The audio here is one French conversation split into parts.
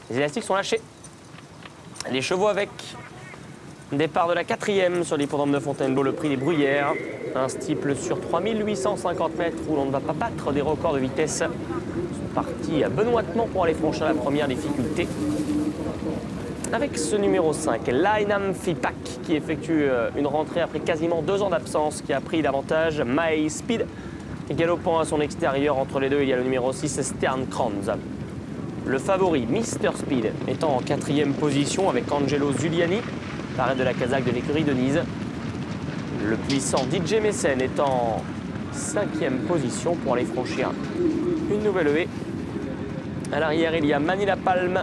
Les élastiques sont lâchés. Les chevaux avec. Départ de la 4e sur l'hippodrome de Fontainebleau, le prix des Bruyères. Un steeple sur 3850 mètres où l'on ne va pas battre des records de vitesse. Ils sont partis benoîtement pour aller franchir la première difficulté. Avec ce numéro 5, Lynam Fipak, qui effectue une rentrée après quasiment 2 ans d'absence, qui a pris davantage My Speed. Galopant à son extérieur, entre les deux, il y a le numéro 6, Stern Kranz. Le favori, Mr Speed, étant en 4e position avec Angelo Zuliani, l'arrêt de la casaque de l'écurie de Nice. Le puissant DJ Mécène est en 5e position pour aller franchir une nouvelle haie. À l'arrière, il y a Manila Palm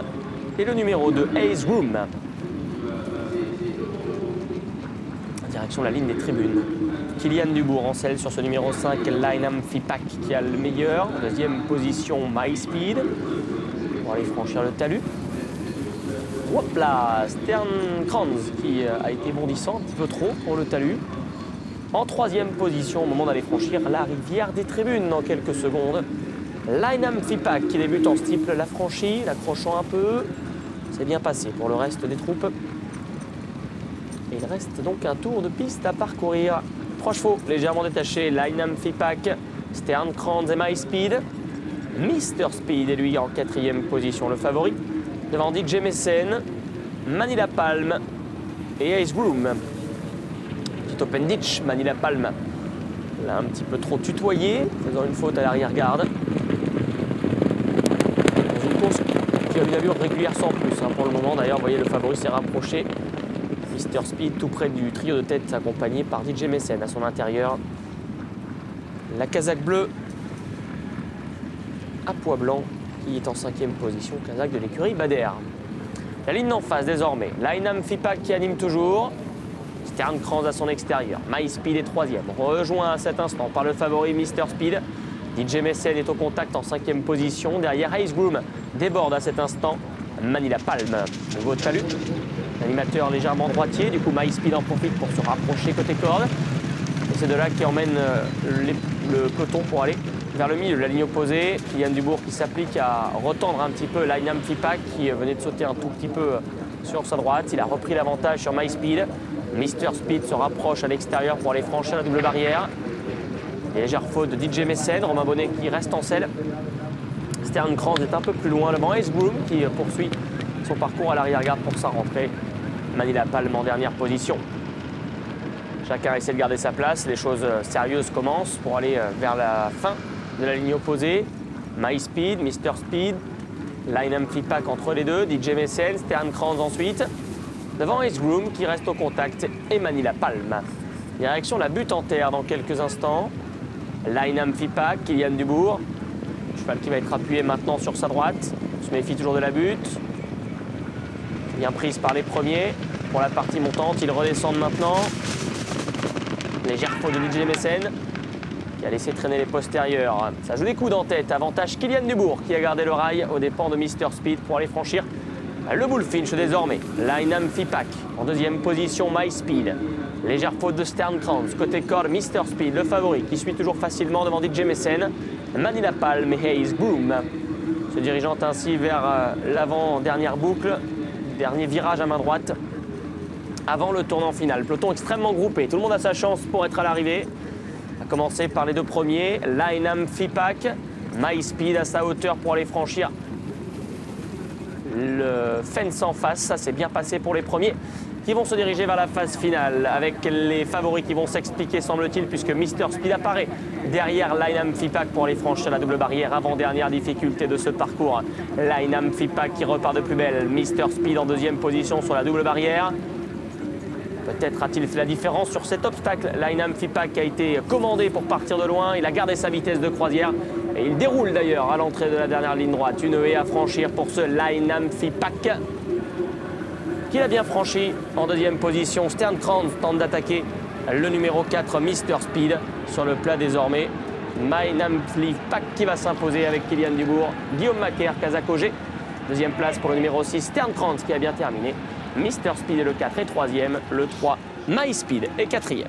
et le numéro 2, Ace Room. Direction la ligne des tribunes. Kylian Dubourg en selle sur ce numéro 5, Lynam Fipak, qui a le meilleur. 2e position, My Speed, pour aller franchir le talus. Hop là, Stern Kranz qui a été bondissant, un petit peu trop pour le talus. En 3e position au moment d'aller franchir la rivière des tribunes dans quelques secondes. Lynam Fipak qui débute en steeple l'a franchi, l'accrochant un peu. C'est bien passé pour le reste des troupes. Et il reste donc un tour de piste à parcourir. 3 chevaux légèrement détachés, Lynam Fipak, Stern Kranz et My Speed. Mr Speed est lui en 4e position, le favori. Devant DJ Mécène, Manila Palm et Ace Groom. Petit open ditch, Manila Palm l'a un petit peu trop tutoyé, faisant une faute à l'arrière-garde. Dans une course qui a une allure régulière sans plus. Pour le moment, d'ailleurs, vous voyez, le favori s'est rapproché. Mr Speed tout près du trio de tête, accompagné par DJ Mécène à son intérieur. La casaque bleue à pois blanc, qui est en 5e position, casaque de l'écurie Bader. La ligne d'en face désormais, Lynam Fipak qui anime toujours, Stern Kranz à son extérieur, My Speed est 3e, rejoint à cet instant par le favori Mr Speed. DJ Mécène est au contact en 5e position, derrière Ace Groom déborde à cet instant Manila Palm. Nouveau talus, l'animateur légèrement droitier, du coup My Speed en profite pour se rapprocher côté corde. Et c'est de là qui emmène le peloton pour aller vers le milieu de la ligne opposée. Kylian Dubourg qui s'applique à retendre un petit peu Lynam Fipak qui venait de sauter un tout petit peu sur sa droite. Il a repris l'avantage sur My Speed. Mr Speed se rapproche à l'extérieur pour aller franchir la double barrière. Légère faute de DJ Mécène, Romain Bonnet qui reste en selle. Stern Kranz est un peu plus loin devant Ace Groom qui poursuit son parcours à l'arrière-garde pour sa rentrée. Manila Palm en dernière position. Chacun essaie de garder sa place. Les choses sérieuses commencent pour aller vers la fin de la ligne opposée. My Speed, Mr Speed, Lynam Fipak entre les deux, DJ Mécène, Stern Kranz ensuite. Devant Ace Groom qui reste au contact et Manila Palm. Direction la butte en terre dans quelques instants. Lynam Fipak, Kylian Dubourg. Cheval qui va être appuyé maintenant sur sa droite. On se méfie toujours de la butte. Bien prise par les premiers. Pour la partie montante, ils redescendent maintenant. Légère faute de DJ Mécène qui a laissé traîner les postérieurs. Ça joue des coudes en tête. Avantage Kylian Dubourg qui a gardé le rail aux dépens de Mr Speed pour aller franchir le bullfinch désormais. Lynam Fipak en 2e position, My Speed. Légère faute de Stern Kranz. Côté corde, Mr Speed, le favori, qui suit toujours facilement devant DJ Mécène. Manila Palm et Ace Groom se dirigeant ainsi vers l'avant-dernière boucle. Dernier virage à main droite avant le tournant final. Peloton extrêmement groupé. Tout le monde a sa chance pour être à l'arrivée. A commencer par les deux premiers. Lynam Fipak, My Speed à sa hauteur pour aller franchir le fence en face. Ça s'est bien passé pour les premiers qui vont se diriger vers la phase finale avec les favoris qui vont s'expliquer, semble-t-il, puisque Mr Speed apparaît derrière Lynam Fipak pour aller franchir la double barrière. Avant-dernière difficulté de ce parcours. Lynam Fipak qui repart de plus belle. Mr Speed en 2e position sur la double barrière. Peut-être a-t-il fait la différence sur cet obstacle. Lynam Fipak a été commandé pour partir de loin. Il a gardé sa vitesse de croisière. Et il déroule d'ailleurs à l'entrée de la dernière ligne droite. Une haie à franchir pour ce Lynam Fipak qu'il a bien franchi en 2e position. Stern Kranz tente d'attaquer le numéro 4, Mr Speed, sur le plat désormais. Lynam Fipak qui va s'imposer avec Kylian Dubourg. Guillaume Macaire, Kazakogé. 2e place pour le numéro 6, Stern Kranz qui a bien terminé. Mr Speed est le 4 et 3e. Le 3, My Speed est 4e.